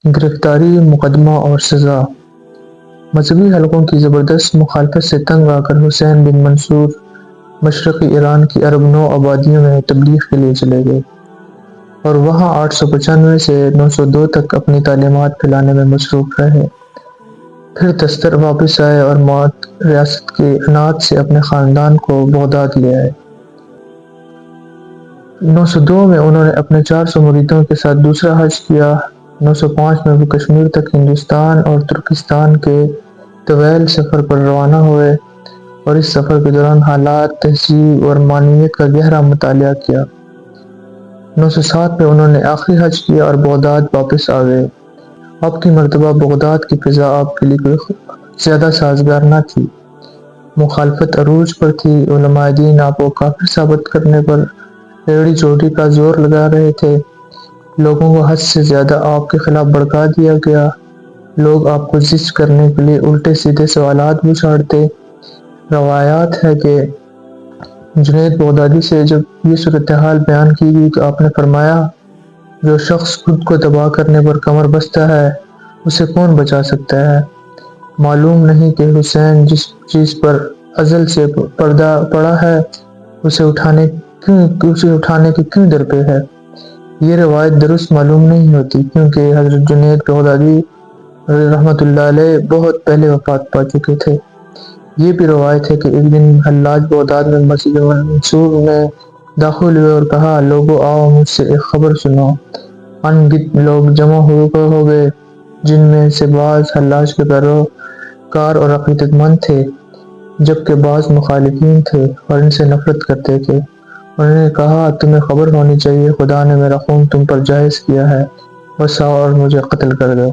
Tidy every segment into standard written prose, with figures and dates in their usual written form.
گرفتاری، مقدمہ اور سزا۔ مذہبی حلقوں کی زبردست مخالفت سے تنگ آ کر حسین بن منصور مشرقی ایران کی عرب نو آبادیوں میں تبلیغ کے لیے چلے گئے اور وہاں 895 سے 902 تک اپنی تعلیمات پھیلانے میں مصروف رہے۔ پھر تستر واپس آئے اور مات ریاست کی عنات سے اپنے خاندان کو بغداد لے آئے۔ 902 میں انہوں نے اپنے 400 مریدوں کے ساتھ دوسرا حج کیا۔ 905 میں وہ کشمیر تک ہندوستان اور ترکستان کے طویل سفر پر روانہ ہوئے اور اس سفر کے دوران حالات، تہذیب اور معنویت کا گہرا مطالعہ کیا۔ 907 میں انہوں نے آخری حج کیا اور بغداد واپس آ گئے۔ اب کی مرتبہ بغداد کی فضا آپ کے لیے کوئی زیادہ سازگار نہ تھی۔ مخالفت عروج پر تھی، علماء دین آپ کو کافر ثابت کرنے پر ایڑی چوٹی کا زور لگا رہے تھے، لوگوں کو حد سے زیادہ آپ کے خلاف بھڑکا دیا گیا، لوگ آپ کو زج کرنے کے لیے الٹے سیدھے سوالات بھی چھاڑتے۔ روایات ہے کہ جنید بغدادی سے جب یہ صورتحال بیان کی گئی تو آپ نے فرمایا، جو شخص خود کو تباہ کرنے پر کمر بستہ ہے اسے کون بچا سکتا ہے؟ معلوم نہیں کہ حسین جس چیز پر ازل سے پردہ پڑا ہے اسے اٹھانے کے کیوں درپے ہے؟ یہ روایت درست معلوم نہیں ہوتی کیونکہ حضرت جنید بغدادی رحمۃ اللہ علیہ بہت پہلے وفات پا چکے تھے۔ یہ بھی روایت ہے کہ ایک دن حلاج بغداد میں مسجد منصور میں داخل ہوئے اور کہا، لوگو آؤ مجھ سے ایک خبر سنو۔ ان گنت لوگ جمع ہو گئے جن میں سے بعض حلاج کے پیروکار اور عقیدت مند تھے جبکہ بعض مخالفین تھے اور ان سے نفرت کرتے تھے۔ انہوں نے کہا، تمہیں خبر ہونی چاہیے، خدا نے میرا خون تم پر جائز کیا ہے، بس آؤ اور مجھے قتل کر دو۔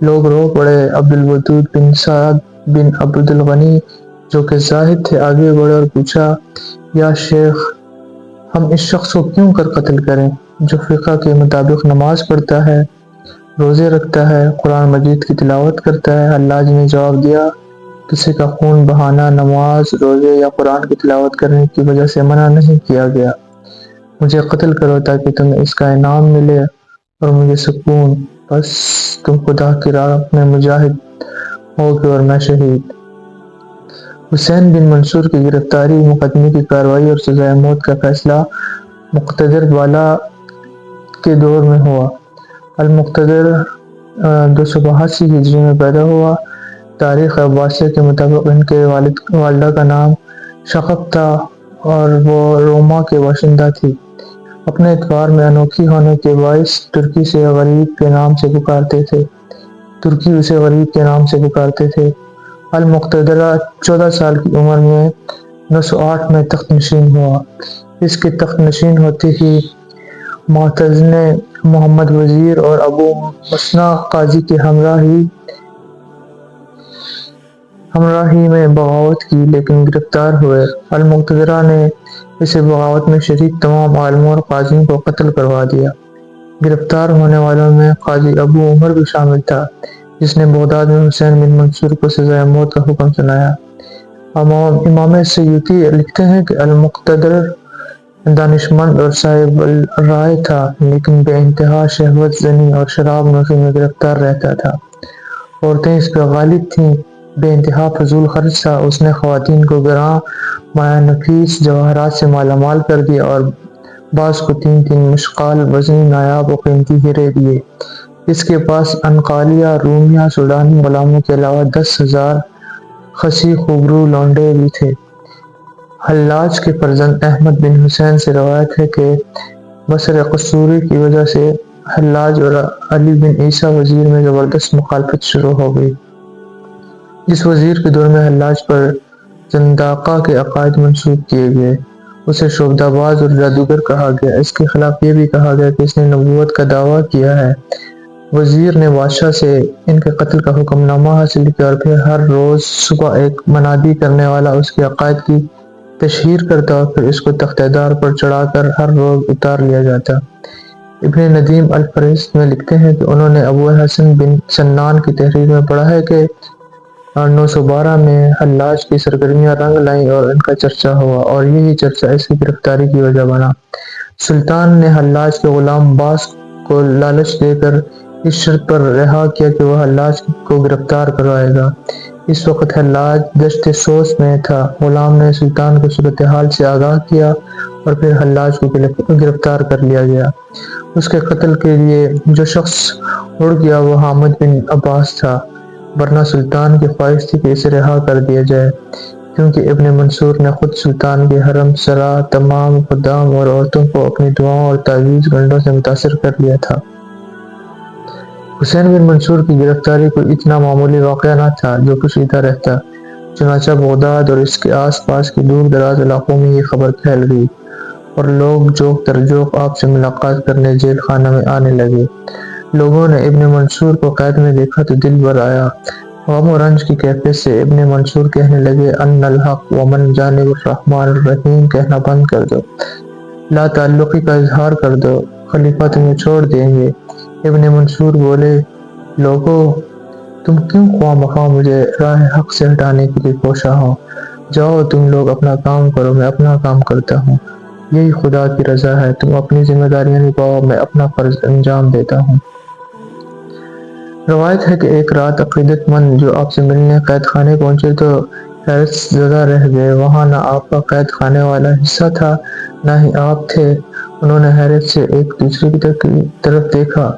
لوگ رو پڑے۔ عبدالودود بن سعد بن عبدالغنی جو کہ زاہد تھے آگے بڑھے اور پوچھا، یا شیخ، ہم اس شخص کو کیوں کر قتل کریں جو فقہ کے مطابق نماز پڑھتا ہے، روزے رکھتا ہے، قرآن مجید کی تلاوت کرتا ہے؟ حلاج نے جواب دیا، کسی کا خون بہانا نماز، روزے یا قرآن کی تلاوت کرنے کی وجہ سے منع نہیں کیا گیا۔ مجھے قتل کرو تاکہ تمہیں اس کا انعام ملے اور مجھے سکون، بس تم خدا کی راہ میں مجاہد ہوگے اور میں شہید۔ حسین بن منصور کی گرفتاری، مقدمے کی کارروائی اور سزائے موت کا فیصلہ مقتدر بالا کے دور میں ہوا۔ المقتدر 282 ہجری میں پیدا ہوا۔ تاریخ عباسیہ کے مطابق ان کے والدہ کا نام شقق تھا اور وہ روما کے باشندہ تھی۔ اپنے اعتبار میں انوکھی ہونے کے باعث ترکی اسے غریب کے نام سے پکارتے تھے۔ المقتدرہ 14 سال کی عمر میں 908 میں تخت نشین ہوا۔ اس کے تخت نشین ہوتے ہی معتز نے محمد وزیر اور ابو مسنع قاضی کی ہمراہی میں بغاوت کی لیکن گرفتار ہوئے۔ المقتدرہ نے اس بغاوت میں شریک تمام عالموں اور قاضیوں کو قتل کروا دیا۔ گرفتار ہونے والوں میں قاضی ابو عمر بھی شامل تھا جس نے بغداد میں حسین بن منصور کو سزائے موت کا حکم سنایا۔ امام سیوطی لکھتے ہیں کہ المقتدر دانشمند اور صاحب الرائے تھا لیکن بے انتہا شہوت زنی اور شراب نوشی میں گرفتار رہتا تھا۔ عورتیں اس پر غالب تھیں۔ بے انتہا فضول خرچ تھا۔ اس نے خواتین کو گراں مایہ نفیس جواہرات سے مالا مال کر دیا اور بعض کو 3 مشقال وزنی نایاب و قیمتی ہیرے دیے۔ اس کے پاس انقالیہ، رومیہ، سوڈانی غلاموں کے علاوہ 10,000 خسی خوبرو لونڈے بھی تھے۔ حلاج کے فرزند احمد بن حسین سے روایت ہے کہ بصر قصوری کی وجہ سے حلاج اور علی بن عیسیٰ وزیر میں زبردست مخالفت شروع ہو گئی۔ اس وزیر کے دور میں حلاج پر زنداقہ کے عقائد منسوب کیے گئے۔ اسے شعبدہ باز اور جادوگر کہا گیا۔ اس کے خلاف یہ بھی کہا گیا کہ اس نے نبوت کا دعویٰ کیا ہے۔ وزیر نے بادشاہ سے ان کے قتل کا حکم نامہ حاصل کیا اور پھر ہر روز صبح ایک منادی کرنے والا اس کے عقائد کی تشہیر کرتا اور پھر اس کو تختہ دار پر چڑھا کر ہر روز اتار لیا جاتا۔ ابن ندیم الفہرست میں لکھتے ہیں کہ انہوں نے ابو الحسن بن سنان کی تحریر میں پڑھا ہے کہ 912 میں حلاج کی سرگرمیاں رنگ لائیں اور ان کا چرچا ہوا اور یہی چرچا اس کی گرفتاری کی وجہ بنا۔ سلطان نے حلاج کے غلام باز کو لالچ دے کر اس شرط پر رہا کیا کہ وہ حلاج کو گرفتار کروائے گا۔ اس وقت حلاج دشت سوس میں تھا۔ غلام نے سلطان کو صورتحال سے آگاہ کیا اور پھر حلاج کو گرفتار کر لیا گیا۔ اس کے قتل کے لیے جو شخص اڑ گیا وہ حامد بن عباس تھا، ورنہ سلطان کی خواہش تھی کہ اسے رہا کر دیا جائے، کیونکہ ابن منصور نے خود سلطان کے حرم سرا تمام خدام اور عورتوں کو اپنی دعاؤں اور تعویذ گنڈوں سے متاثر کر لیا تھا۔ حسین بن منصور کی گرفتاری کوئی اتنا معمولی واقعہ نہ تھا جو پوشیدہ رہتا، چنانچہ بغداد اور اس کے آس پاس کے دور دراز علاقوں میں یہ خبر پھیل گئی اور لوگ جوق در جوق آپ سے ملاقات کرنے جیل خانہ میں آنے لگے۔ لوگوں نے ابن منصور کو قید میں دیکھا تو دل بھر آیا۔ غم و رنج کی کیفیت سے ابن منصور کہنے لگے، ان الحق ومن جانب الرحمن الرحیم کہنا بند کر دو، لا تعلقی کا اظہار کر دو، خلیفہ تمہیں چھوڑ دیں گے۔ ابن منصور بولے، لوگو، تم کیوں خواہ مخواہ مجھے راہ حق سے ہٹانے کے لیے کوشاں ہو؟ جاؤ تم لوگ اپنا کام کرو، میں اپنا کام کرتا ہوں، یہی خدا کی رضا ہے، تم اپنی ذمہ داریاں نبھاؤ، میں اپنا فرض انجام دیتا ہوں۔ روایت ہے کہ ایک رات عقیدت مند جو آپ سے ملنے قید خانے پہنچے تو حیرت زدہ رہ گئے۔ وہاں نہ آپ کا قید خانے والا حصہ تھا نہ ہی آپ تھے۔ انہوں نے حیرت سے ایک دوسرے کی طرف دیکھا،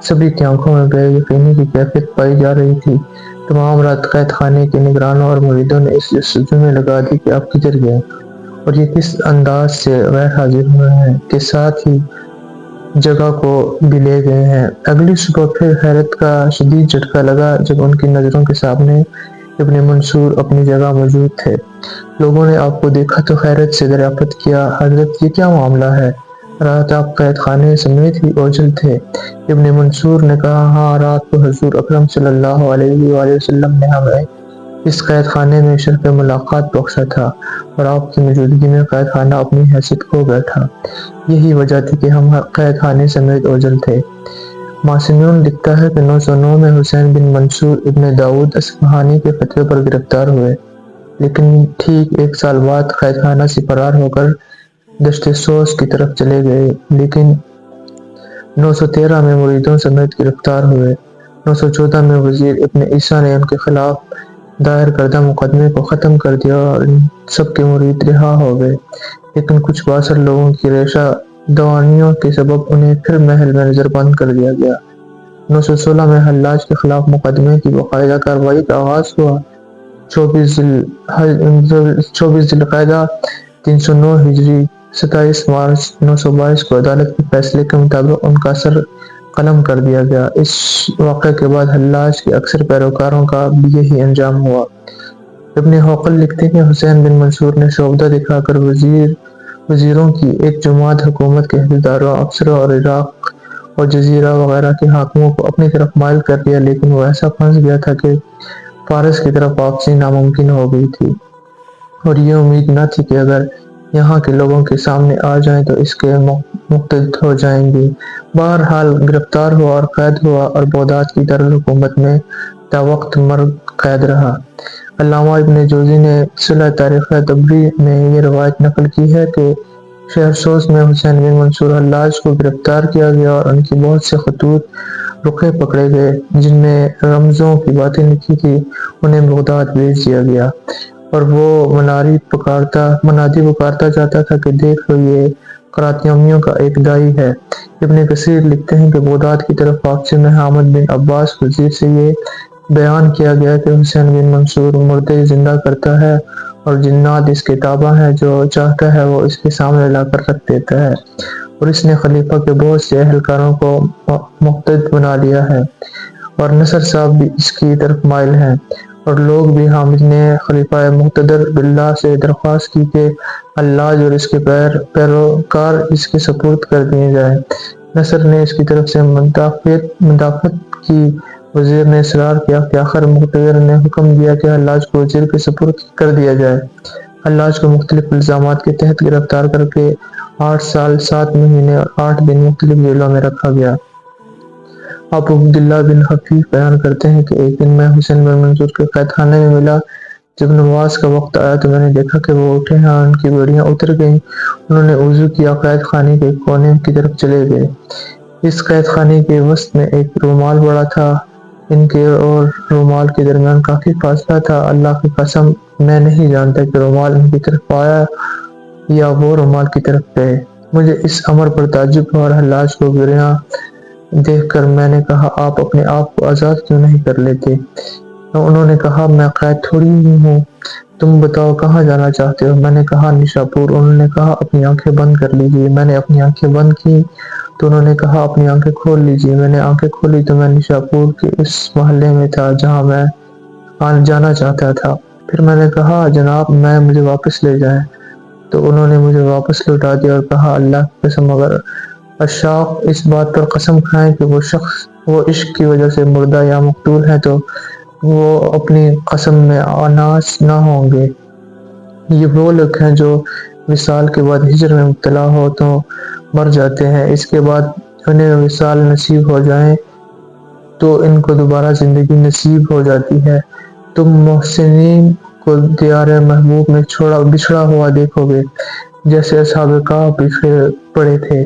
سبھی کی آنکھوں میں بے یقینی کی کیفیت پائی جا رہی تھی۔ تمام رات قید خانے کے نگرانوں اور مریدوں نے اس جستجو میں لگا دی کہ آپ کدھر گئے اور یہ کس انداز سے غیر حاضر ہوئے ہیں کہ ساتھ ہی جگہ کو بھی لے گئے ہیں۔ اگلی صبح پھر حیرت کا شدید جھٹکا لگا جب ان کی نظروں کے سامنے ابن منصور اپنی جگہ موجود تھے۔ لوگوں نے آپ کو دیکھا تو حیرت سے دریافت کیا، حضرت یہ کیا معاملہ ہے؟ رات آپ قید خانے سمیت ہی اوجھل تھے۔ ابن منصور نے کہا، ہاں، رات کو حضور اکرم صلی اللہ علیہ وآلہ وسلم نے ہمیں اس قید خانے میں شرف ملاقات بخشا تھا اور آپ کی موجودگی میں قید خانہ اپنی حیثیت کھو بیٹھا، یہی وجہ تھی کہ ہم قید خانے سمیت اوجھل تھے۔ ماسنون لکھتا ہے کہ 909 میں حسین بن منصور ابن داؤد اصفہانی کے فتوے پر گرفتار ہوئے، لیکن ٹھیک ایک سال بعد قید خانہ سے فرار ہو کر دشت سوس کی طرف چلے گئے، لیکن 913 میں مریدوں سمیت گرفتار ہوئے۔ 914 میں وزیر ابن عیسیٰ نے ان کے خلاف دائر کردہ مقدمے کو ختم کر دیا اور ان سب کے مرید رہا ہو گئے، لیکن کچھ بااثر لوگوں کی ریشہ دوانیوں کے سبب انہیں پھر محل میں نظر بند کر دیا گیا۔ 916 میں حلاج کے خلاف مقدمے کی باقاعدہ کارروائی کا آغاز ہوا۔ 24 ذی القعدہ 309 ہجری 27 مارچ 922 کو عدالت کے فیصلے کے مطابق ان کا سر قلم کر دیا گیا۔ اس واقعے کے بعد حلاج کے اکثر پیروکاروں کا بھی یہی انجام ہوا۔ ابن حوقل لکھتے ہیں کہ حسین بن منصور نے شعبدہ دکھا کر وزیروں کی ایک جماعت حکومت کے عہدیداروں، افسروں اور عراق اور جزیرہ وغیرہ کے حاکموں کو اپنی طرف مائل کر دیا، لیکن وہ ایسا پھنس گیا تھا کہ فارس کی طرف واپسی ناممکن ہو گئی تھی اور یہ امید نہ تھی کہ اگر یہاں کے لوگوں کے سامنے آ جائیں تو اس کے مقتد ہو جائیں گے۔ بہرحال گرفتار ہوا اور قید ہوا اور بغداد کی دارالحکومت میں تا وقت مرگ قید رہا۔ علامہ ابن جوزی نے صلہ تاریخ طبری میں یہ روایت نقل کی ہے کہ شہر سوس میں حسین بن منصور حلاج کو گرفتار کیا گیا اور ان کے بہت سے خطوط رقعے پکڑے گئے جن میں رمزوں کی باتیں لکھی تھی، انہیں بغداد بھیج دیا گیا اور وہ منادی پکارتا جاتا تھا کہ دیکھ لو، یہ قراتیمیوں کا ایک دائی ہے۔ ابن کثیر لکھتے ہیں کہ بغداد کی طرف واپسی میں حامد بن عباس وزیر سے یہ بیان کیا گیا کہ حسین بن منصور مردے زندہ کرتا ہے اور جنات اس کے تابع ہیں، جو چاہتا ہے وہ اس کے سامنے لا کر رکھ دیتا ہے، اور اس نے خلیفہ کے بہت سے اہلکاروں کو مقتد بنا لیا ہے اور نصر صاحب بھی اس کی طرف مائل ہیں، اور لوگ بھی۔ حامد نے خلیفہ مقتدر باللہ سے درخواست کی کہ حلاج اور اس کے پیروکار اس کے سپرد کر دیے جائیں۔ نصر نے اس کی طرف سے مدافعت کی۔ وزیر نے اصرار کیا کہ آخر مقتدر نے حکم دیا کہ حلاج کو وزیر کے سپرد کر دیا جائے۔ حلاج کو مختلف الزامات کے تحت گرفتار کر کے 8 سال 7 مہینے اور 8 دن مختلف جیلوں میں رکھا گیا۔ ابو عبداللہ بن خفیف بیان کرتے ہیں کہ ایک دن میں حسین بن منصور کے قید خانے میں ملا۔ جب نماز کا وقت آیا تو میں نے دیکھا کہ وہ اٹھے ہیں اور ان کی بیڑیاں اتر گئیں۔ انہوں نے وضو کیا، قید خانے کے ایک کونے کی طرف چلے گئے۔ اس قید خانے کے وسط میں ایک رومال پڑا تھا۔ ان کے اور رومال کے درمیان کافی فاصلہ تھا۔ اللہ کی قسم میں نہیں جانتا کہ رومال ان کی طرف آیا یا وہ رومال کی طرف گئے۔ مجھے اس امر پر تعجب ہوا اور حلاج کو گریاں دیکھ کر میں نے کہا، آپ اپنے آپ کو آزاد کیوں نہیں کر لیتے؟ انہوں نے کہا، میں قید تھوڑی ہی ہوں، تم بتاؤ کہاں جانا چاہتے ہو؟ میں نے کہا، نشاپور۔ انہوں نے کہا، اپنی آنکھیں بند کر لیجیے۔ میں نے اپنی آنکھیں بند کی تو انہوں نے کہا، اپنی آنکھیں کھول لیجیے۔ میں نے آنکھیں کھولی تو میں نشاپور کے اس محلے میں تھا جہاں میں جانا چاہتا تھا۔ پھر میں نے کہا، جناب مجھے واپس لے جائیں۔ تو انہوں نے مجھے واپس لوٹا دیا اور کہا، اللہ کی قسم، اگر عشاق اس بات پر قسم کھائیں کہ وہ عشق کی وجہ سے مردہ یا مقتول ہیں تو وہ اپنی قسم میں ناس نہ ہوں گے۔ یہ وہ لوگ ہیں جو وصال کے بعد ہجر میں مبتلا ہو تو مر جاتے ہیں، اس کے بعد انہیں وصال نصیب ہو جائے تو ان کو دوبارہ زندگی نصیب ہو جاتی ہے۔ تم محسنین کو دیار محبوب میں بچھڑا ہوا دیکھو گے، جیسے اصحاب کہف بچھڑے پڑے تھے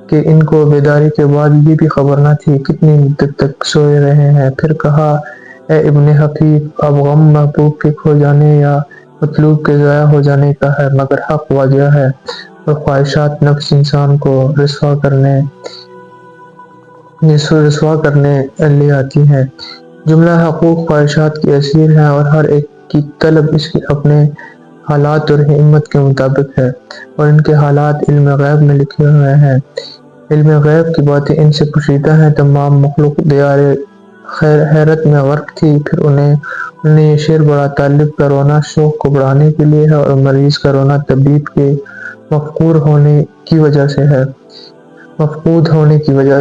کہ ان کو بیداری کے بعد یہ بھی خبر نہ تھی کتنی مدت تک سوئے رہے ہیں۔ پھر کہا، اے ابن حفیظ، اب غم محبوب کے کھو جانے یا مطلوب کے ضائع ہو جانے کا ہے، مگر حق واضح ہے اور خواہشات نفس انسان کو رسوا کرنے لے آتی ہیں۔ جملہ حقوق خواہشات کی اسیر ہیں اور ہر ایک کی طلب اس کے اپنے حالات اور ہمت کے مطابق ہے، اور ان کے حالات علم غیب میں لکھے ہوئے ہیں۔ علم غیب کی باتیں ان سے پوشیدہ ہیں۔ تمام مخلوق دیار حیرت میں غرق تھی۔ پھر انہوں نے یہ شعر پڑھا، طالب کا رونا شوق کو بڑھانے کے لیے ہے اور مریض کا رونا طبیب کے مفقود ہونے کی وجہ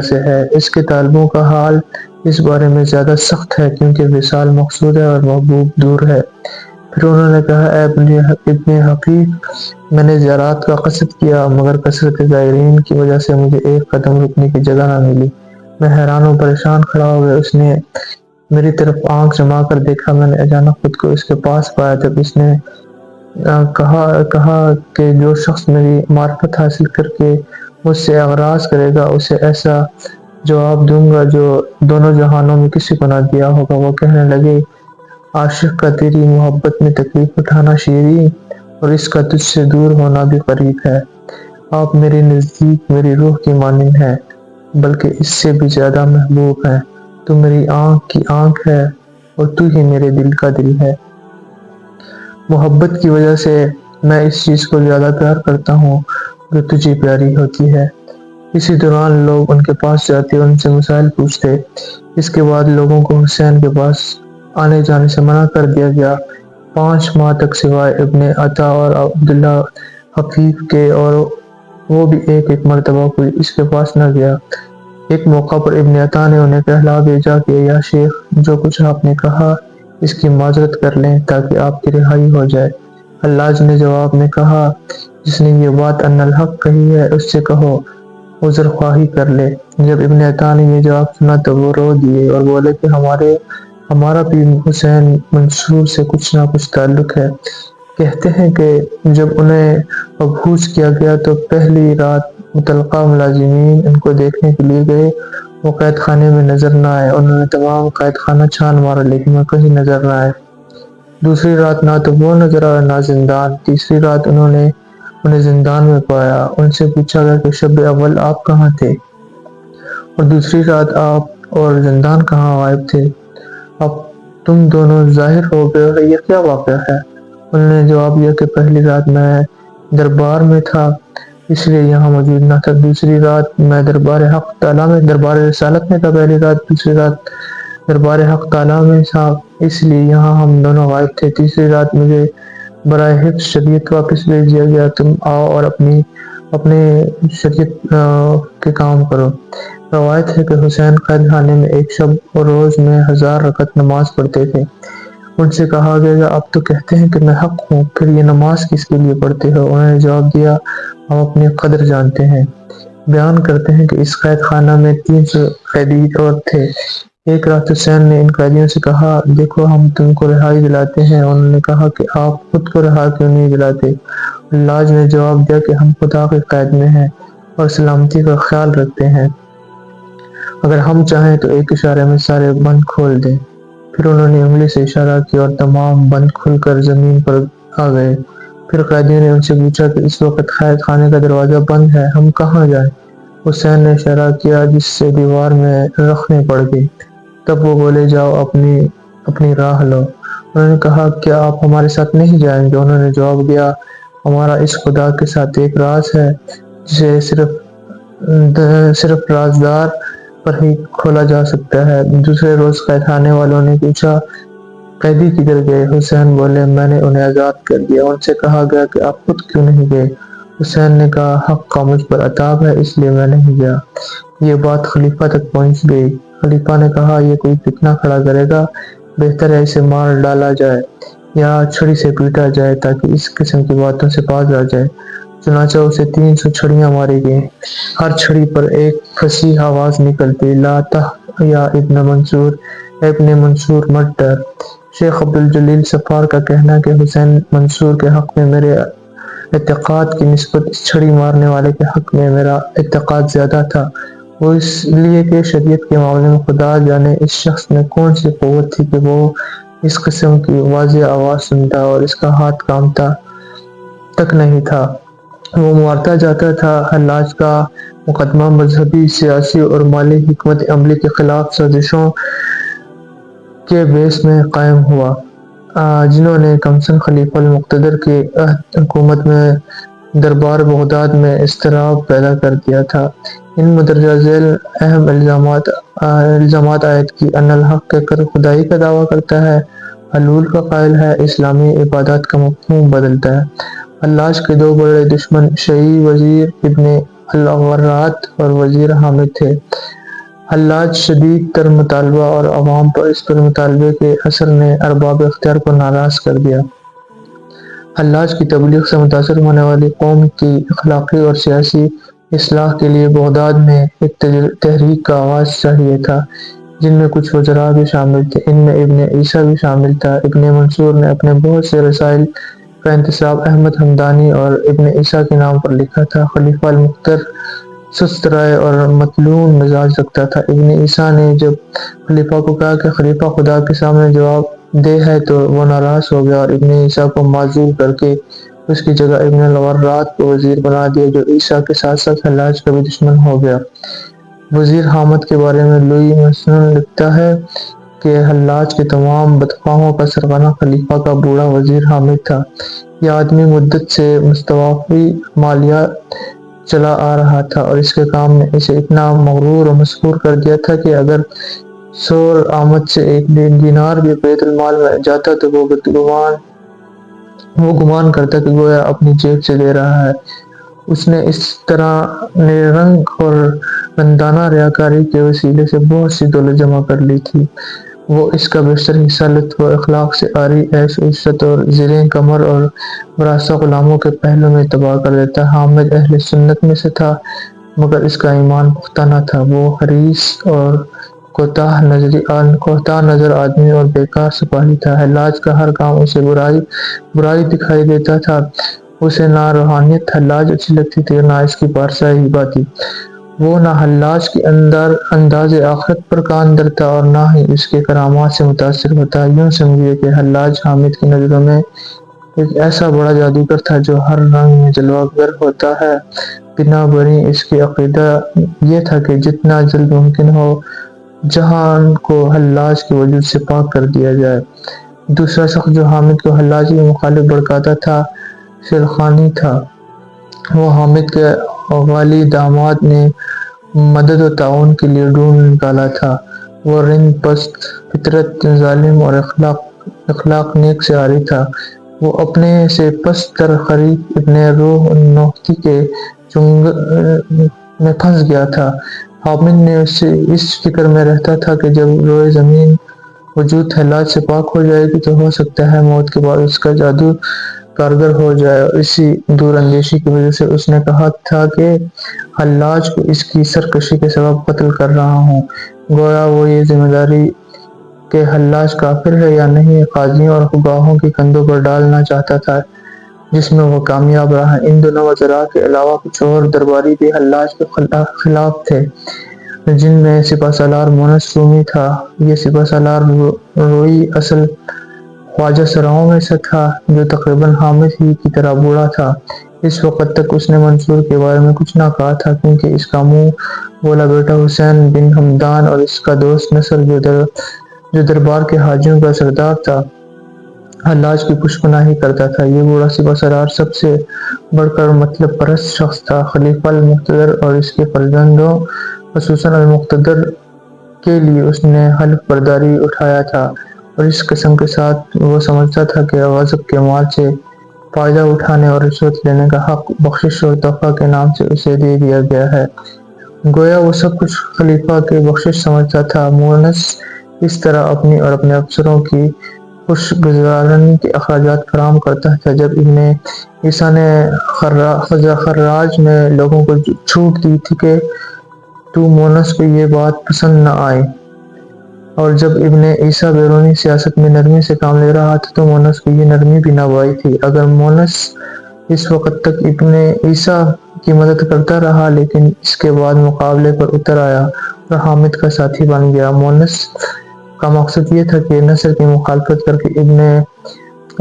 سے ہے۔ اس کے طالبوں کا حال اس بارے میں زیادہ سخت ہے کیونکہ وصال مقصود ہے اور محبوب دور ہے۔ پھر انہوں نے کہا، اے ابن حفیظ، میں نے زیارات کا قصد کیا مگر کثرت زائرین کی وجہ سے مجھے ایک قدم رکنے کی جگہ نہ ملی۔ میں حیران و پریشان کھڑا ہو گیا۔ اس نے میری طرف آنکھ جما کر دیکھا۔ میں نے اچانک خود کو اس کے پاس پایا تب اس نے کہا کہ جو شخص میری معرفت حاصل کر کے مجھ سے اغراض کرے گا اسے ایسا جواب دوں گا جو دونوں جہانوں میں کسی کو نہ دیا ہوگا۔ وہ کہنے لگے، عاشق کا تیری محبت میں تکلیف اٹھانا شیریں اور اس کا تجھ سے دور ہونا بھی قریب ہے۔ آپ میرے نزدیک میری روح کی مانند ہیں، بلکہ اس سے بھی زیادہ محبوب ہیں۔ تو میری آنکھ کی آنکھ ہے اور تو ہی میرے دل کا دل ہے۔ محبت کی وجہ سے میں اس چیز کو زیادہ پیار کرتا ہوں جو تجھے پیاری ہوتی ہے۔ اسی دوران لوگ ان کے پاس جاتے اور ان سے مسائل پوچھتے۔ اس کے بعد لوگوں کو حسین کے پاس آنے جانے سے منع کر دیا گیا۔ 5 ماہ تک سوائے ابن عطا اور عبداللہ حفیظ کے، اور وہ بھی ایک مرتبہ کوئی اس کے پاس نہ گیا۔ ایک موقع پر ابن عطا نے انہیں کہلا بھیجا کہ یا شیخ، جو کچھ آپ نے کہا اس کی معذرت کر لیں تاکہ آپ کی رہائی ہو جائے۔ حلاج نے جواب میں کہا، جس نے یہ بات ان الحق کہی ہے اس سے کہو عذر خواہی کر لے۔ جب ابن عطا نے یہ جواب سنا تو وہ رو دیے اور بولے کہ ہمارا بھی حسین منصور سے کچھ نہ کچھ تعلق ہے۔ کہتے ہیں کہ جب انہیں مبعوث کیا گیا تو پہلی رات متعلقہ ملازمین ان کو دیکھنے کے لیے گئے، وہ قید خانے میں نظر نہ آئے۔ انہوں نے تمام قید خانہ چھان مارا لیکن وہ کہیں نظر نہ آئے۔ دوسری رات نہ تو وہ نظر آیا نہ زندان۔ تیسری رات انہیں زندان میں پایا۔ ان سے پوچھا گیا کہ شب اول آپ کہاں تھے اور دوسری رات آپ اور زندان کہاں غائب تھے؟ اب تم دونوں ظاہر ہو گئے ہو، یہ کیا واقعہ ہے؟ انہوں نے جواب دیا کہ پہلی رات میں دربار میں تھا اس لیے یہاں موجود نہ تھا، دوسری رات میں دربار رسالت میں تھا، پہلی رات دوسری رات دربار حق تعالیٰ میں تھا اس لیے یہاں ہم دونوں غائب تھے، تیسری رات مجھے برائے حفظ شریعت واپس بھیج دیا گیا، تم آؤ اور اپنے شریعت کے کام کرو۔ روایت ہے کہ حسین قید خانے میں ایک شب اور روز میں 1000 رکعت نماز پڑھتے تھے۔ ان سے کہا گیا، اب تو کہتے ہیں کہ میں حق ہوں، پھر یہ نماز کس کے لیے پڑھتے ہو؟ انہوں نے جواب دیا، ہم اپنی قدر جانتے ہیں۔ بیان کرتے ہیں کہ اس قید خانہ میں 300 قیدی اور تھے۔ ایک رات حسین نے ان قیدیوں سے کہا، دیکھو ہم تم کو رہائی دلاتے ہیں۔ انہوں نے کہا کہ آپ خود کو رہا کیوں نہیں دلاتے؟ حلاج نے جواب دیا کہ ہم خدا کی قید میں ہیں اور سلامتی کا خیال رکھتے ہیں۔ اگر ہم چاہیں تو ایک اشارے میں سارے بند کھول دیں۔ پھر انہوں نے انگلی سے اشارہ کیا اور تمام بند کھل کر زمین پر آ گئے۔ پھر قیدیوں نے ان سے پوچھا کہ اس وقت قید خانے کا دروازہ بند ہے، ہم کہاں جائیں؟ حسین نے اشارہ کیا جس سے دیوار میں رخنیں پڑ گئیں۔ تب وہ بولے جاؤ اپنی راہ لو۔ انہوں نے کہا کیا آپ ہمارے ساتھ نہیں جائیں گے؟ انہوں نے جواب دیا ہمارا اس خدا کے ساتھ ایک راز ہے جسے صرف رازدار پر ہی کھولا جا سکتا ہے۔ دوسرے روز قید خانے والوں نے پوچھا قیدی کدھر گئے؟ حسین بولے میں نے انہیں آزاد کر دیا۔ ان سے کہا گیا کہ آپ خود کیوں نہیں گئے؟ حسین نے کہا حق کا مجھ پر عتاب ہے اس لیے میں نہیں گیا۔ یہ بات خلیفہ تک پہنچ گئی۔ خلیفہ نے کہا یہ کوئی فتنہ کھڑا کرے گا، بہتر ہے اسے مار ڈالا جائے یا چھڑی سے پیٹا جائے تاکہ اس قسم کی باتوں سے باز آ جائے۔ چنانچہ اسے 300 چھڑیاں ماری گئیں۔ ہر چھڑی پر ایک فصیح آواز نکلتی لا تہ یا ابن منصور، اے ابن منصور مت ڈر۔ شیخ عبدالجلیل صفار کا کہنا ہے کہ حسین منصور کے حق میں میرے اعتقاد کی نسبت اس چھڑی مارنے والے کے حق میں میرا اعتقاد زیادہ تھا، وہ اس لیے کہ شریعت کے معاملے میں خدا جانے اس شخص میں کون سی قوت تھی کہ وہ اس قسم کی واضح آواز سنتا اور اس کا ہاتھ کانپتا تک نہیں تھا۔ وہ مارتا جاتا تھا۔ حلاج کا مقدمہ مذہبی، سیاسی اور مالی حکمت عملی کے خلاف سازشوں کے بیس میں قائم ہوا، جنہوں نے کمسن خلیفہ المقتدر کی حکومت میں دربار بغداد میں اضطراب پیدا کر دیا تھا۔ ان مندرجہ ذیل اہم الزامات عائد کی ان الحق کہہ کر خدائی کا دعویٰ کرتا ہے، حلول کا قائل ہے، اسلامی عبادات کا مفہوم بدلتا ہے۔ حلاج کے دو بڑے دشمن شیعی وزیر ابن الغرات اور وزیر حامد تھے۔ حلاج شدید تر مطالبہ اور عوام پر اس پر مطالبے کے اثر نے ارباب اختیار کو ناراض کر دیا۔ حلاج کی تبلیغ سے متاثر ہونے والی قوم کی اخلاقی اور سیاسی اصلاح کے لیے بغداد میں ایک تحریک کا آغاز چاہیے تھا، جن میں کچھ وزراء بھی شامل تھے۔ ان میں ابن عیسیٰ بھی شامل تھا۔ ابن منصور نے اپنے بہت سے رسائل کا انتساب احمد ہمدانی اور ابن عیسیٰ کے نام پر لکھا تھا۔ خلیفہ المقتدر سست رائے اور مطلون مزاج رکھتا تھا۔ ابن عیسیٰ نے جب خلیفہ کو کہا کہ خلیفہ خدا کے سامنے جواب دہ ہے تو وہ ناراض ہو گیا اور ابن عیسیٰ کو معزول کر کے اس کی جگہ ابن الغرات کو وزیر بنا دیا، جو عیسیٰ کے ساتھ ساتھ حلاج کا بھی دشمن ہو گیا۔ وزیر حامد کے بارے میں لوئی مسنن لکھتا ہے کہ حلاج کے تمام بدخواہوں کا سرغنہ خلیفہ کا بوڑھا وزیر حامد تھا۔ یہ آدمی مدت سے مستوفی مالیہ چلا آ رہا تھا اور اس کے کام نے اسے اتنا مغرور اور مسحور کر دیا تھا کہ اگر سور آمد سے ایک دینار بھی بیت المال میں جاتا تو وہ گمان کرتا کہ گویا اپنی جیب سے دے رہا ہے۔ اس نے اس طرح نیرنگ اور رندانہ ریاکاری کے وسیلے سے بہت سی دولت جمع کر لی تھی۔ وہ اس کا بیشتر حصہ لطف و اخلاق سے عاری عیش و عشرت اور زریں کمر اور وارثہ غلاموں کے پہلو میں تباہ کر دیتا۔ حامد اہل سنت میں سے تھا مگر اس کا ایمان پختہ نہ تھا۔ وہ حریص اور کوتاہ نظر آدمی اور بیکار سپاہی تھا۔ حلاج کا ہر کام اسے برائی دکھائی دیتا تھا۔ اسے نہ روحانیت حلاج اچھی لگتی تھی اور نہ اس کی پارسائی باتی۔ وہ نہ حلاج کی انداز آخرت پر کان دھرتا اور نہ ہی اس کے کرامات سے متاثر ہوتا۔ یوں سمجھیے کہ حلاج حامد کی نظروں میں ایک ایسا بڑا جادوگر تھا جو ہر رنگ میں جلوہ گر ہوتا ہے۔ بنابراین اس کا عقیدہ یہ تھا کہ جتنا جلد ممکن ہو جہان کو حلاج کے وجود سے پاک کر دیا جائے۔ دوسرا شخص جو حامد کو حلاج کے مخالف بھڑکاتا تھا شیلخانی تھا۔ وہ حامد کے والی داماد نے مدد و تعاون کے لیے ڈھونڈ نکالا تھا۔ وہ رند پست فطرت، ظالم اور اخلاق نیک سے عاری تھا۔ وہ اپنے سے پست تر خریق ابن روح النوختی کے چنگل میں پھنس گیا تھا۔ حامد نے اس فکر میں رہتا تھا کہ جب روئے زمین وجود حلاج سے پاک ہو جائے گی تو ہو سکتا ہے موت کے بعد اس کا جادو کارگر ہو جائے، اور اسی دور اندیشی کی وجہ سے اس نے کہا تھا کہ حلاج کو اس کی سرکشی کے سبب قتل کر رہا ہوں۔ گویا وہ یہ ذمہ داری کہ حلاج کافر ہے یا نہیں قاضیوں اور گواہوں کے کندھوں پر ڈالنا چاہتا تھا، جس میں وہ کامیاب رہا۔ ان دونوں وزراء کے علاوہ کچھ اور درباری بھی حلاج کے خلاف تھے۔ جن میں سپہ سالار مونس رومی تھا۔ یہ سپہ سالار روئی اصل خواجہ سراؤں میں سے تھا، جو تقریباً حامد ہی کی طرح بوڑھا تھا۔ اس وقت تک اس نے منصور کے بارے میں کچھ نہ کہا تھا، کیونکہ اس کا منہ بولا بیٹا حسین بن ہمدان اور اس کا دوست نصر جو دربار کے حاجیوں کا سردار تھا، حلاج کی پشپناہی کرتا تھا۔ یہ بوڑھا سپہ سالار سب سے بڑھ کر مطلب پرست شخص تھا۔ خلیفہ المقتدر اور اس کے فرزندوں، خصوصاً المقتدر کے لیے اس نے حلف برداری اٹھایا تھا، اور اس قسم کے ساتھ وہ سمجھتا تھا کہ غصب کے مال سے فائدہ اٹھانے اور رشوت لینے کا حق بخشش اور تحفہ کے نام سے اسے دے دیا گیا ہے۔ گویا وہ سب کچھ خلیفہ کی بخشش سمجھتا تھا۔ مونس اس طرح اپنی اور اپنے افسروں کی خوشگذرانی کے اخراجات فراہم کرتا تھا۔ جب ابن عیسیٰ نے خراج میں لوگوں کو چھوٹ دی تھی تو مونس کو یہ بات پسند نہ آئی، اور جب ابن عیسیٰ بیرونی سیاست میں نرمی سے کام لے رہا تھا تو مونس کو یہ نرمی بھی نہ بھائی تھی۔ اگر مونس اس وقت تک ابن عیسیٰ کی مدد کرتا رہا، لیکن اس کے بعد مقابلے پر اتر آیا اور حامد کا ساتھی بن گیا۔ مونس کا مقصد یہ تھا کہ نصر کی مخالفت کر کے ابن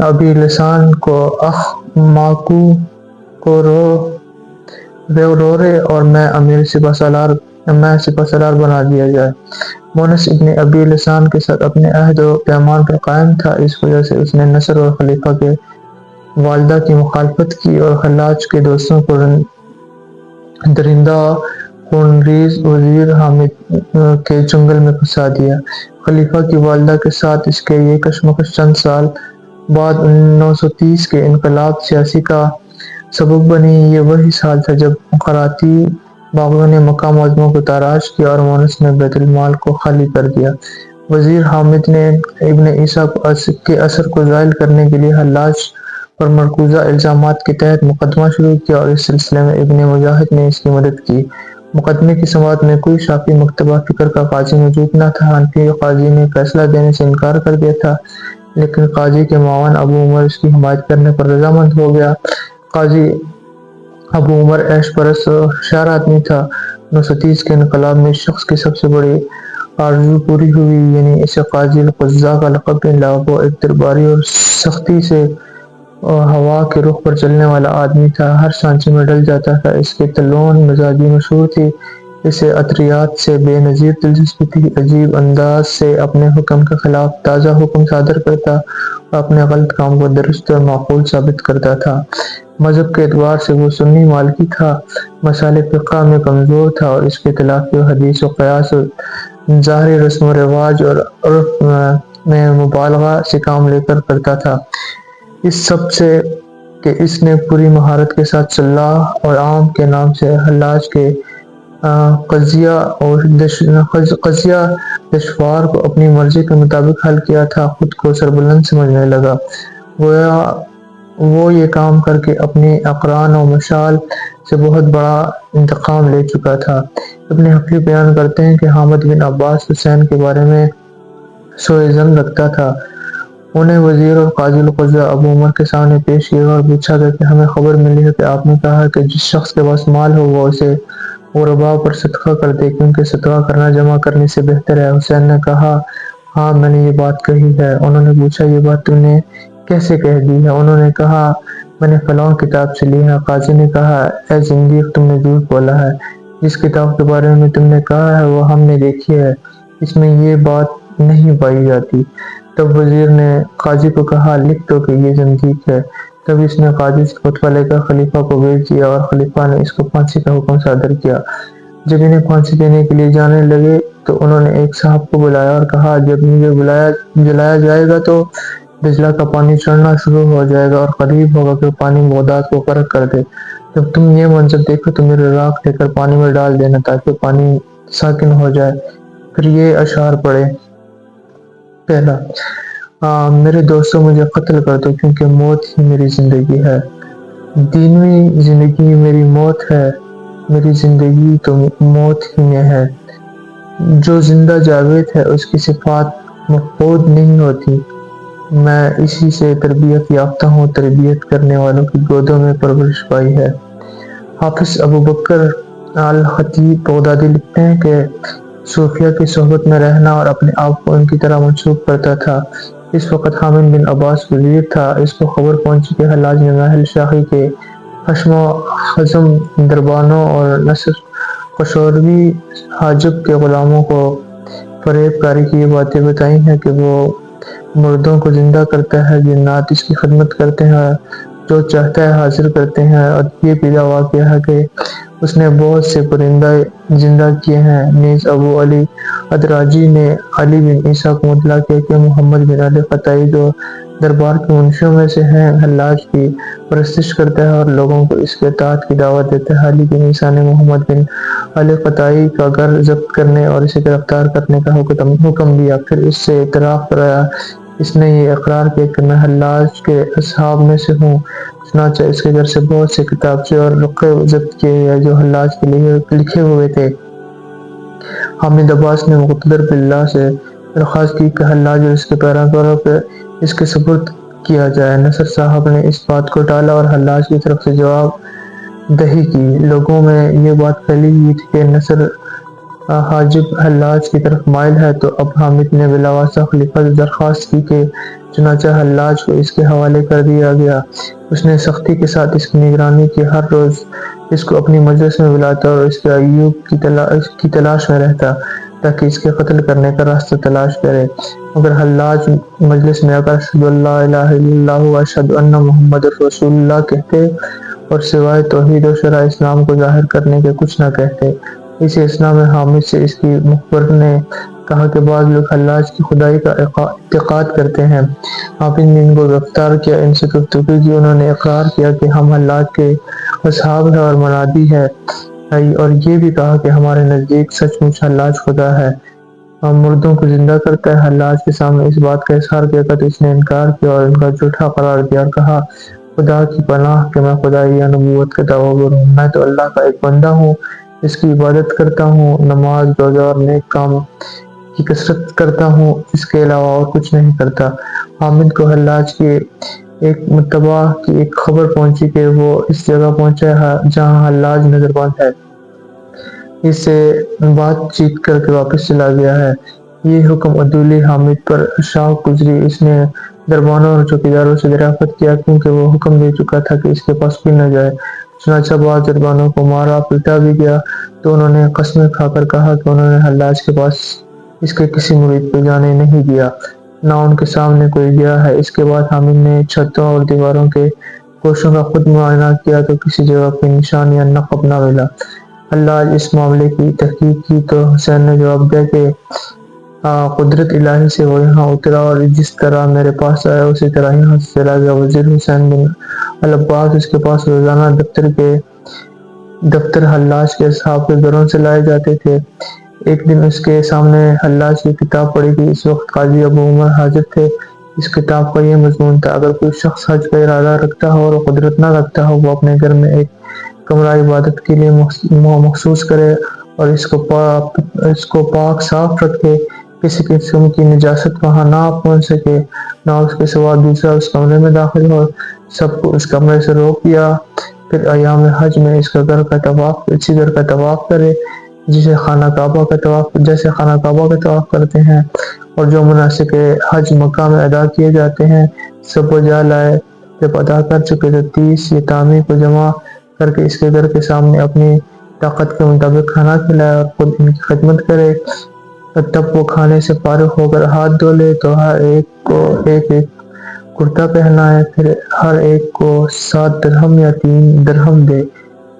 ابی لسان کو اخ کو رورے اور میں سپہ سالار بنا دیا جائے۔ مونس ابن ابی لسان کے ساتھ اپنے عہد و پیمان پر قائم تھا۔ اس وجہ سے اس نے نصر اور خلیفہ کے والدہ کی مخالفت کی اور حلاج کے دوستوں کو درندہ خونریز وزیر حامد کے چنگل میں پھنسا دیا۔ خلیفہ کی والدہ کے ساتھ اس کے یہ کشمکش چند سال بعد 930 کے انقلاب سیاسی کا سبب بنی۔ یہ وہی سال تھا جب قراتی باغیوں نے مکہ معظمہ کو تاراج کیا اور مونس نے بیت المال کو خالی کر دیا۔ وزیر حامد نے ابن عیسیٰ کے اثر کو زائل کرنے کے لیے حلاج پر مرکوزہ الزامات کے تحت مقدمہ شروع کیا، اور اس سلسلے میں ابن مجاہد نے اس کی مدد کی۔ مقدمے کی سماعت میں کوئی شافی مکتبہ فکر کا قاضی موجود نہ تھا۔ حنفی قاضی نے فیصلہ دینے سے انکار کر دیا تھا، لیکن قاضی کے معاون ابو عمر اس کی حمایت کرنے پر رضامند ہو گیا۔ قاضی ابو عمر عیش پرست اور ہوشیار آدمی تھا۔ 930 کے انقلاب میں اس شخص کی سب سے بڑی آرزو پوری ہوئی، یعنی اسے قاضی القضاء کا لقب ملا۔ وہ ایک درباری اور سختی سے ہوا کے رخ پر چلنے والا آدمی تھا، ہر سانچے میں ڈل جاتا تھا۔ اس کی تلون مزاجی مشہور تھی، اسے عطریات سے بے نظیر دلچسپی تھی۔ عجیب انداز سے اپنے حکم کے خلاف تازہ حکم صادر کرتا اور اپنے غلط کام کو درست اور معقول ثابت کرتا تھا۔ مذہب کے اعتبار سے وہ سنی مالکی تھا، مسائل فقہ میں کمزور تھا اور اس کی تلافی حدیث و قیاس اور ظاہری رسم و رواج اور عرف میں مبالغہ سے کام لے کر کرتا تھا۔ اس سب سے کہ اس نے پوری مہارت کے ساتھ سلاح اور عام کے نام سے حلاج کے قضیہ دشوار کو اپنی مرضی کے مطابق حل کیا تھا۔ خود کو سربلند سمجھنے لگا، گویا وہ یہ کام کر کے اپنی اقران و مشال سے بہت بڑا انتقام لے چکا تھا۔ ابن حفیظ بیان کرتے ہیں کہ حامد بن عباس حسین کے بارے میں سوء ظن رکھتا تھا۔ انہیں وزیر اور قاضی القضاء ابو عمر کے سامنے پیش کیا اور پوچھا گیا کہ ہمیں خبر ملی ہے کہ آپ نے کہا ہے کہ جس شخص کے پاس مال ہو وہ اسے غرباء پر صدقہ کر دے، کیونکہ صدقہ کرنا جمع کرنے سے بہتر ہے۔ حسین نے کہا ہاں میں نے یہ بات کہی ہے۔ انہوں نے پوچھا یہ بات تم نے کیسے کہہ دی ہے؟ انہوں نے کہا میں نے فلاں کتاب سے لی ہے۔ قاضی نے کہا اے زندیق تم نے جھوٹ بولا ہے، جس کتاب کے بارے میں تم نے کہا ہے وہ ہم نے دیکھی ہے، اس میں یہ بات نہیں پائی جاتی۔ تب وزیر نے قاضی کو کہا لکھ دو کہ یہ زندیق ہے۔ تب اس نے قاضی سے فتویٰ لے کر خلیفہ کو بھیج دیا اور خلیفہ نے اس کو پھانسی کا حکم صادر کیا۔ جب انہیں پھانسی دینے کے لیے جانے لگے تو انہوں نے ایک صاحب کو بلایا اور کہا جب مجھے جلایا جائے گا تو دجلہ کا پانی چڑھنا شروع ہو جائے گا اور قریب ہوگا کہ پانی بغداد کو غرق کر دے۔ جب تم یہ منظر دیکھو تو میرے راکھ لے کر پانی میں ڈال دینا تاکہ پانی ساکن ہو جائے۔ پھر یہ اشعار پڑھے۔ پہلا، میرے دوستو مجھے قتل کر دو کیونکہ موت ہی میری زندگی ہے، دینوی زندگی میری موت ہے، میری زندگی تو موت ہی میں ہے۔ جو زندہ جاوید ہے اس کی صفات مفقود نہیں ہوتی، میں اسی سے تربیت یافتہ ہوں، تربیت کرنے والوں کی گودوں میں پرورش پائی ہے۔ حافظ ابو بکر الخطیب بغدادی لکھتے ہیں کہ صوفیہ کی صحبت میں رہنا اور اپنے آپ کو ان کی طرح منسوب کرتا تھا۔ اس وقت حامد بن عباس وزیر تھا۔ اس کو خبر پہنچی کہ حلاج نے محل شاہی کے خشم و خزم دربانوں اور نصر قشوروی حاجب کے غلاموں کو فریب کاری کی یہ باتیں بتائی ہیں کہ وہ مردوں کو زندہ کرتا ہے، جنات اس کی خدمت کرتے ہیں، جو چاہتا ہے حاضر کرتے ہیں، اور یہ بھی دعویٰ کیا ہے کہ اس نے بہت سے پرندہ زندہ کیے ہیں۔ نیز ابو علی ادراجی نے علی بن عیسیٰ کو مطلع کیا کہ محمد بن علی قطائی جو دربار کے منشیوں میں سے ہیں، حلاج کی پرستش کرتا ہے اور لوگوں کو اس کے اطاعت کی دعوت دیتا ہے۔ علی بن عیسیٰ نے محمد بن علی قطائی کا گھر ضبط کرنے اور اسے گرفتار کرنے کا حکم دیا، پھر اس سے اعتراف کرایا۔ اس نے یہ اقرار کیا کہ میں حلاج کے اصحاب میں سے ہوں۔ چنانچہ اس کے گھر سے بہت سے کتابچے اور رقعے ضبط کیے گئے جو حلاج کے لکھے ہوئے تھے۔ حامد عباس نے مقتدر باللہ سے درخواست کی کہ حلاج اور اس کے پیروکاروں کو اس کے سپرد کیا جائے۔ نصر صاحب نے اس بات کو ٹالا اور حلاج کی طرف سے جواب دہی کی۔ لوگوں میں یہ بات پھیلی ہوئی تھی کہ نصر حاجب حلاج کی طرف مائل ہے، تو اب حامد نے بلاواسطہ خلیفہ سے درخواست کی کہ چنانچہ حلاج کو اس کے حوالے کر دیا گیا۔ اس نے سختی کے ساتھ اس کی نگرانی کی، ہر روز اس کو اپنی مجلس میں بلاتا اور اس کے عیوب کی تلاش میں رہتا تاکہ اس کے قتل کرنے کا راستہ تلاش کرے، مگر حلاج مجلس میں آ کر اشہد ان لا الہ الا اللہ و اشہد ان محمد رسول اللہ کہتے اور سوائے توحید و شرع اسلام کو ظاہر کرنے کے کچھ نہ کہتے۔ اسی اثنا میں حامد سے اس کی مخبر نے کہا کہ بعض لوگ حلاج کی خدائی کا اعتقاد کرتے ہیں۔ حامد نے ان کو گرفتار کیا، ان سے گفتگو کی، انہوں نے اقرار کیا کہ ہم حلاج کے اصحاب ہیں اور منادی ہیں، اور یہ بھی کہا کہ ہمارے نزدیک سچ مچ حلاج خدا ہے، مردوں کو زندہ کرتا ہے۔ حلاج کے سامنے اس بات کا اظہار کیا تو اس نے انکار کیا اور ان کا جھوٹا قرار دیا اور کہا خدا کی پناہ کہ میں خدائی یا نبوت کا دعویٰ گر ہوں، میں تو اللہ کا ایک بندہ ہوں، اس کی عبادت کرتا ہوں، نماز روزہ اور نیک کام کی کثرت کرتا ہوں، اس کے علاوہ اور کچھ نہیں کرتا۔ حامد کو حلاج کے ایک متبع کی ایک خبر پہنچی کہ وہ اس جگہ پہنچا ہے جہاں حلاج نظر بند ہے، اس سے بات چیت کر کے واپس چلا گیا ہے۔ یہ حکم عدولی حامد پر شاخ گزری۔ اس نے دربانوں اور چوکیداروں سے دریافت کیا کیونکہ وہ حکم دے چکا تھا کہ اس کے پاس کوئی نہ جائے۔ چنانچہ بعض دربانوں کو مارا پیٹا بھی گیا تو انہوں نے قسمیں کھا کر کہا کہ انہوں نے حلاج کے پاس اس کے کسی مرید کو جانے نہیں دیا، نہ ان کے سامنے کوئی گیا ہے۔ اس کے بعد حامد نے چھتوں اور دیواروں کے گوشوں کا خود معائنہ کیا تو کسی جگہ کوئی نشان یا نقب نہ ملا۔ حلاج اس معاملے کی تحقیق کی تو حسین نے جواب دیا کہ قدرت الہی سے وہ یہاں اترا اور جس طرح میرے پاس آیا اسی طرح یہاں سے چلا گیا۔ وزیر حسین بن العباس اس کے پاس روزانہ دفتر حلاج کے اصحاب کے گھروں سے لائے جاتے تھے۔ ایک دن اس کے سامنے حلاج کی کتاب پڑھی گئی۔ اس وقت قاضی ابو عمر حاضر تھے۔ اس کتاب کا یہ مضمون تھا: اگر کوئی شخص حج کا ارادہ رکھتا ہو اور قدرت نہ رکھتا ہو، وہ اپنے گھر میں ایک کمرہ عبادت کے لیے مخصوص کرے اور اس کو پاک صاف رکھے، کسی قسم کی نجاست وہاں نہ پہنچ سکے، نہ اس کے سوا دوسرا اس کمرے میں داخل ہو، سب کو اس کمرے سے روک دیا، پھر ایام حج میں اسی گھر کا طواف کرے جیسے خانہ کعبہ کا طواف کرتے ہیں، اور جو مناسک حج مکہ میں ادا کیے جاتے ہیں سب وہ جا لائے۔ جب ادا کر چکے تو 30 یتامی کو جمع کر کے اس کے گھر کے سامنے اپنی طاقت کے مطابق کھانا کھلائے اور خود ان کی خدمت کرے۔ تب وہ کھانے سے فارغ ہو کر ہاتھ دھو لے تو ہر ایک کو ایک کرتا پہنائے، پھر ہر ایک کو 7 درہم یا 3 درہم دے۔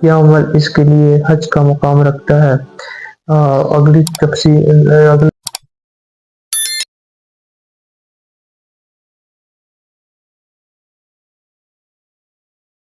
یہ عمل اس کے لیے حج کا مقام رکھتا ہے۔ اگلی